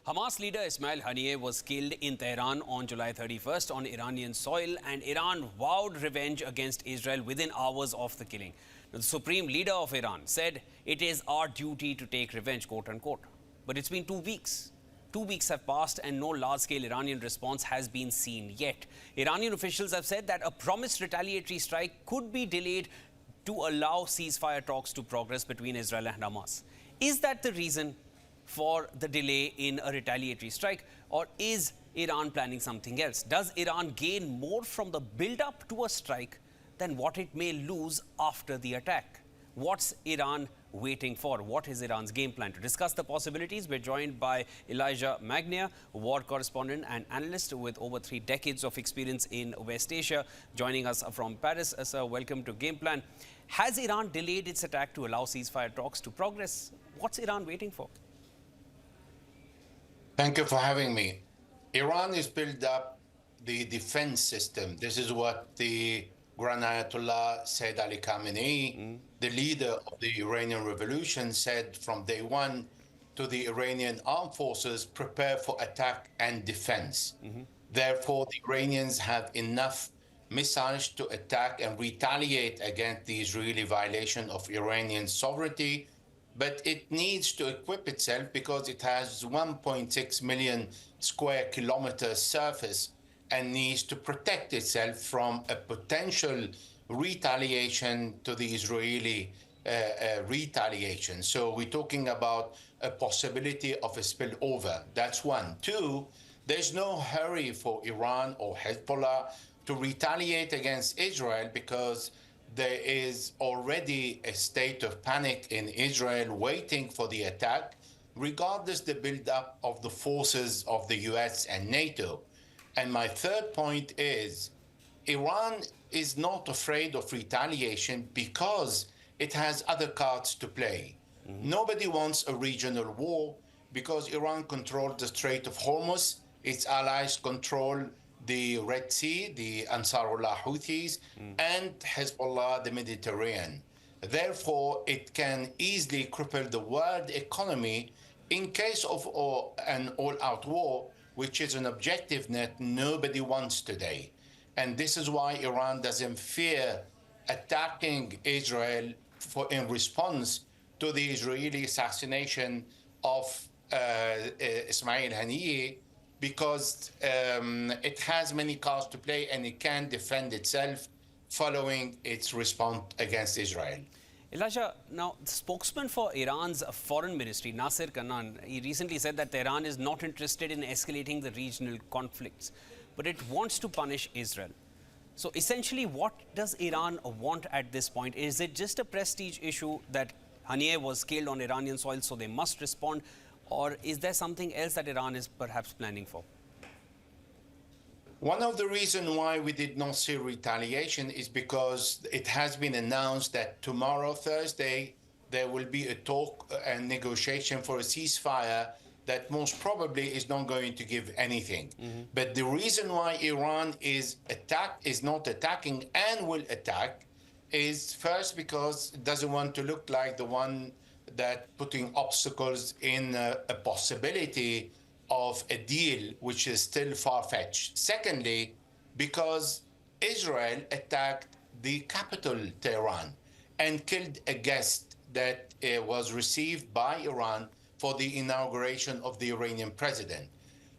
Hamas leader Ismail Haniyeh was killed in Tehran on July 31st on Iranian soil, and Iran vowed revenge against Israel within hours of the killing. The supreme leader of Iran said, "It is our duty to take revenge," quote unquote. But it's been 2 weeks. 2 weeks have passed and no large-scale Iranian response has been seen yet. Iranian officials have said that a promised retaliatory strike could be delayed to allow ceasefire talks to progress between Israel and Hamas. Is that the reason for the delay in a retaliatory strike, or is Iran planning something else? Does Iran gain more from the build-up to a strike than what it may lose after the attack? What's Iran waiting for? What is Iran's game plan? To discuss the possibilities, we're joined by Elijah Magnier, war correspondent and analyst with over 3 decades of experience in West Asia, joining us from Paris. Sir, welcome to Game Plan. Has Iran delayed its attack to allow ceasefire talks to progress? What's Iran waiting for? Thank you for having me. Iran has built up the defense system. This is what the Grand Ayatollah Sayyid Ali Khamenei, the leader of the Iranian revolution, said from day one to the Iranian armed forces: prepare for attack and defense. Therefore, the Iranians have enough missiles to attack and retaliate against the Israeli violation of Iranian sovereignty, but it needs to equip itself because it has 1.6 million square kilometer surface and needs to protect itself from a potential retaliation to the Israeli retaliation. So we're talking about a possibility of a spillover. That's one. Two, there's no hurry for Iran or Hezbollah to retaliate against Israel because there is already a state of panic in Israel waiting for the attack, regardless the buildup of the forces of the US and NATO. And my third point is, Iran is not afraid of retaliation because it has other cards to play. Nobody wants a regional war because Iran controls the Strait of Hormuz, its allies control the Red Sea, the Ansarullah Houthis, and Hezbollah, the Mediterranean. Therefore, it can easily cripple the world economy in case of an all-out war, which is an objective that nobody wants today. And this is why Iran doesn't fear attacking Israel in response to the Israeli assassination of Ismail Haniyeh, because it has many cards to play and it can defend itself following its response against Israel. Elijah, now the spokesman for Iran's foreign ministry, Nasser Kanaan, he recently said that Tehran is not interested in escalating the regional conflicts, but it wants to punish Israel. So essentially, what does Iran want at this point? Is it just a prestige issue that Haniyeh was killed on Iranian soil, so they must respond? Or is there something else that Iran is perhaps planning for? One of the reasons why we did not see retaliation is because it has been announced that tomorrow, Thursday, there will be a talk and negotiation for a ceasefire that most probably is not going to give anything. But the reason why Iran is not attacking and will attack is first because it doesn't want to look like the one that putting obstacles in a possibility of a deal which is still far-fetched. Secondly, because Israel attacked the capital, Tehran, and killed a guest that was received by Iran for the inauguration of the Iranian president.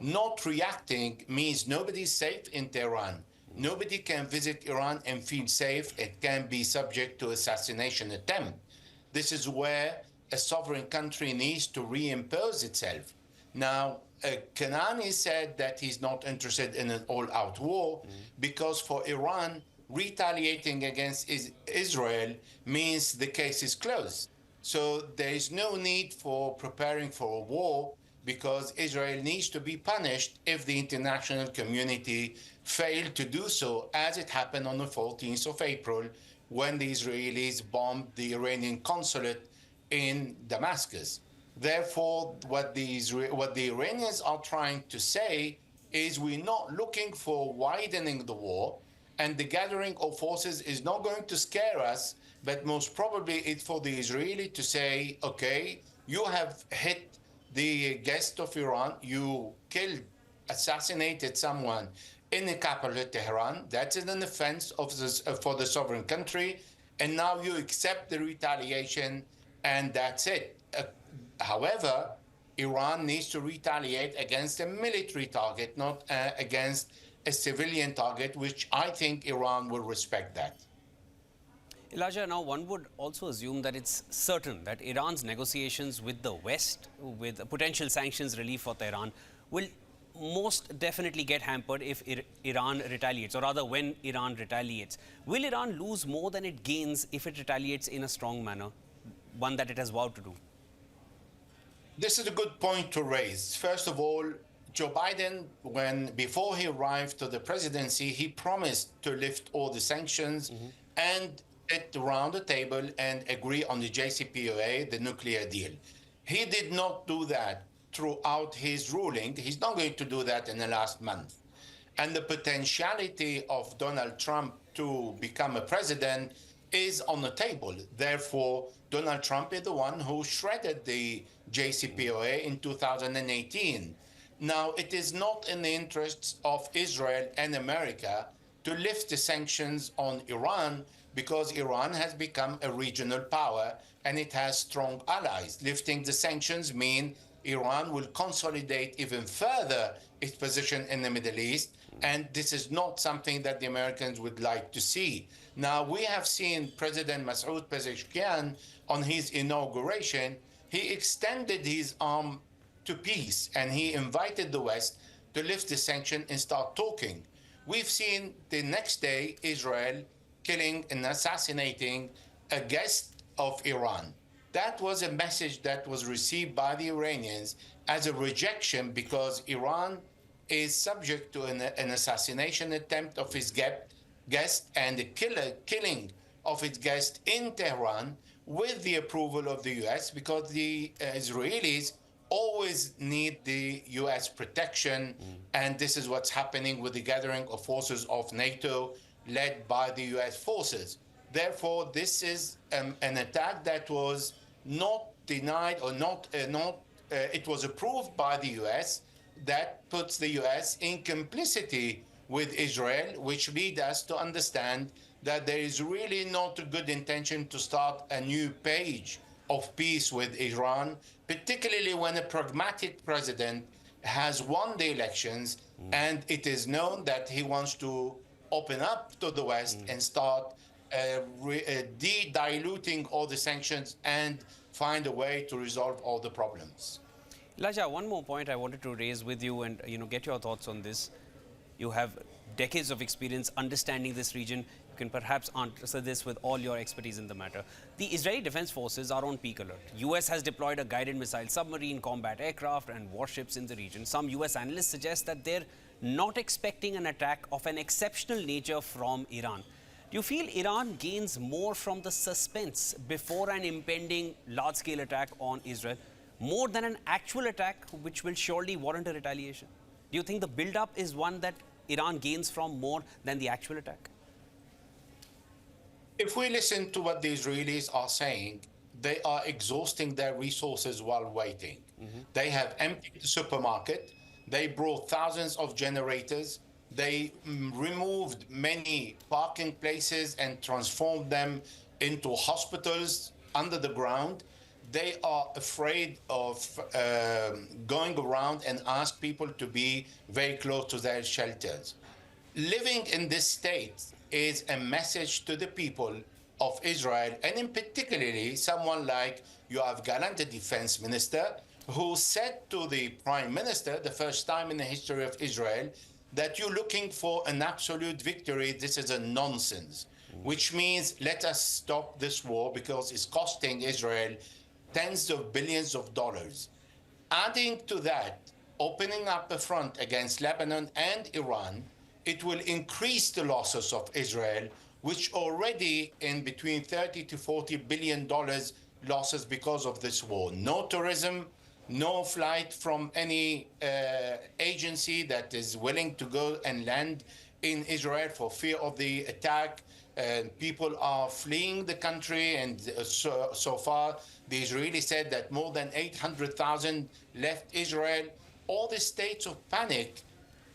Not reacting means nobody's safe in Tehran. Nobody can visit Iran and feel safe. It can be subject to assassination attempt. This is where a sovereign country needs to reimpose itself. Now, Kanani said that he's not interested in an all-out war because for Iran, retaliating against Israel means the case is closed. So there is no need for preparing for a war because Israel needs to be punished if the international community failed to do so, as it happened on the 14th of April when the Israelis bombed the Iranian consulate in Damascus. Therefore, what the Iranians are trying to say is we're not looking for widening the war, and the gathering of forces is not going to scare us, but most probably it's for the Israeli to say, okay, you have hit the guest of Iran. You killed, assassinated someone in the capital, Tehran. That's an offense of this, for the sovereign country. And now you accept the retaliation, and that's it. However, Iran needs to retaliate against a military target, not against a civilian target, which I think Iran will respect that. Elijah, now one would also assume that it's certain that Iran's negotiations with the West, with potential sanctions relief for Tehran, will most definitely get hampered if Iran retaliates, or rather when Iran retaliates. Will Iran lose more than it gains if it retaliates in a strong manner, one that it has vowed to do? This is a good point to raise. First of all, Joe Biden, before he arrived to the presidency, he promised to lift all the sanctions and sit around the table and agree on the JCPOA, the nuclear deal. He did not do that throughout his ruling. He's not going to do that in the last month. And the potentiality of Donald Trump to become a president is on the table. Therefore, Donald Trump is the one who shredded the JCPOA in 2018. Now, it is not in the interests of Israel and America to lift the sanctions on Iran, because Iran has become a regional power and it has strong allies. Lifting the sanctions means Iran will consolidate even further its position in the Middle East, and this is not something that the Americans would like to see. Now, we have seen President Masoud Pezeshkian on his inauguration. He extended his arm to peace, and he invited the West to lift the sanction and start talking. We've seen the next day Israel killing and assassinating a guest of Iran. That was a message that was received by the Iranians as a rejection, because Iran is subject to an assassination attempt of his guest and the killing of its guest in Tehran with the approval of the US, because the Israelis always need the US protection. And this is what's happening with the gathering of forces of NATO led by the US forces. Therefore, this is an attack that was not denied or it was approved by the US, that puts the US in complicity with Israel, which leads us to understand that there is really not a good intention to start a new page of peace with Iran, particularly when a pragmatic president has won the elections and it is known that he wants to open up to the West and start diluting all the sanctions and find a way to resolve all the problems. Elijah, one more point I wanted to raise with you and get your thoughts on this. You have decades of experience understanding this region. You can perhaps answer this with all your expertise in the matter. The Israeli Defense Forces are on peak alert. US has deployed a guided missile submarine, combat aircraft and warships in the region. Some US analysts suggest that they're not expecting an attack of an exceptional nature from Iran. Do you feel Iran gains more from the suspense before an impending large-scale attack on Israel, more than an actual attack which will surely warrant a retaliation? Do you think the build-up is one that Iran gains from more than the actual attack? If we listen to what the Israelis are saying, they are exhausting their resources while waiting. They have emptied the supermarket. They brought thousands of generators. They removed many parking places and transformed them into hospitals under the ground. They are afraid of going around and ask people to be very close to their shelters. Living in this state is a message to the people of Israel, and in particularly someone like Yoav Gallant, the defense minister, who said to the prime minister, the first time in the history of Israel, that you're looking for an absolute victory. This is a nonsense, which means let us stop this war because it's costing Israel tens of billions of dollars. Adding to that, opening up a front against Lebanon and Iran, it will increase the losses of Israel, which already in between 30 to 40 billion dollars losses because of this war. No tourism, no flight from any agency that is willing to go and land in Israel for fear of the attack. People are fleeing the country, and so far The Israelis said that more than 800,000 left Israel. All the states of panic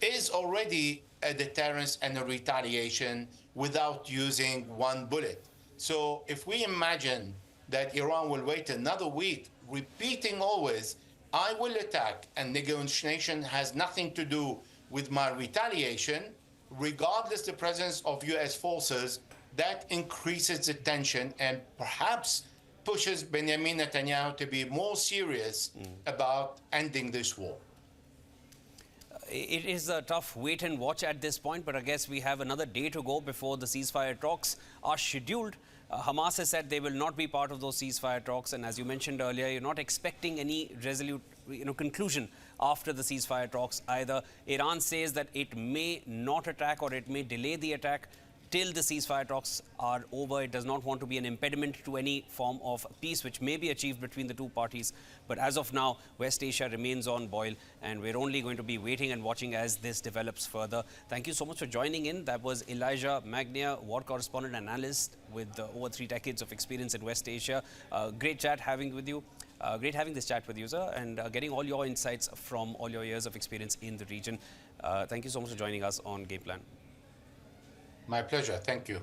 is already a deterrence and a retaliation without using one bullet. So if we imagine that Iran will wait another week, repeating always, I will attack, and negotiation has nothing to do with my retaliation, regardless the presence of US forces, that increases the tension and perhaps pushes Benjamin Netanyahu to be more serious about ending this war. It is a tough wait and watch at this point, but I guess we have another day to go before the ceasefire talks are scheduled. Hamas has said they will not be part of those ceasefire talks, and as you mentioned earlier, you're not expecting any resolute conclusion after the ceasefire talks either. Iran says that it may not attack or it may delay the attack till the ceasefire talks are over. It does not want to be an impediment to any form of peace which may be achieved between the two parties. But as of now, West Asia remains on boil, and we're only going to be waiting and watching as this develops further. Thank you so much for joining in. That was Elijah Magnier, war correspondent and analyst with over 3 decades of experience in West Asia. Great chat having with you. Great having this chat with you, sir, and getting all your insights from all your years of experience in the region. Thank you so much for joining us on Game Plan. My pleasure. Thank you.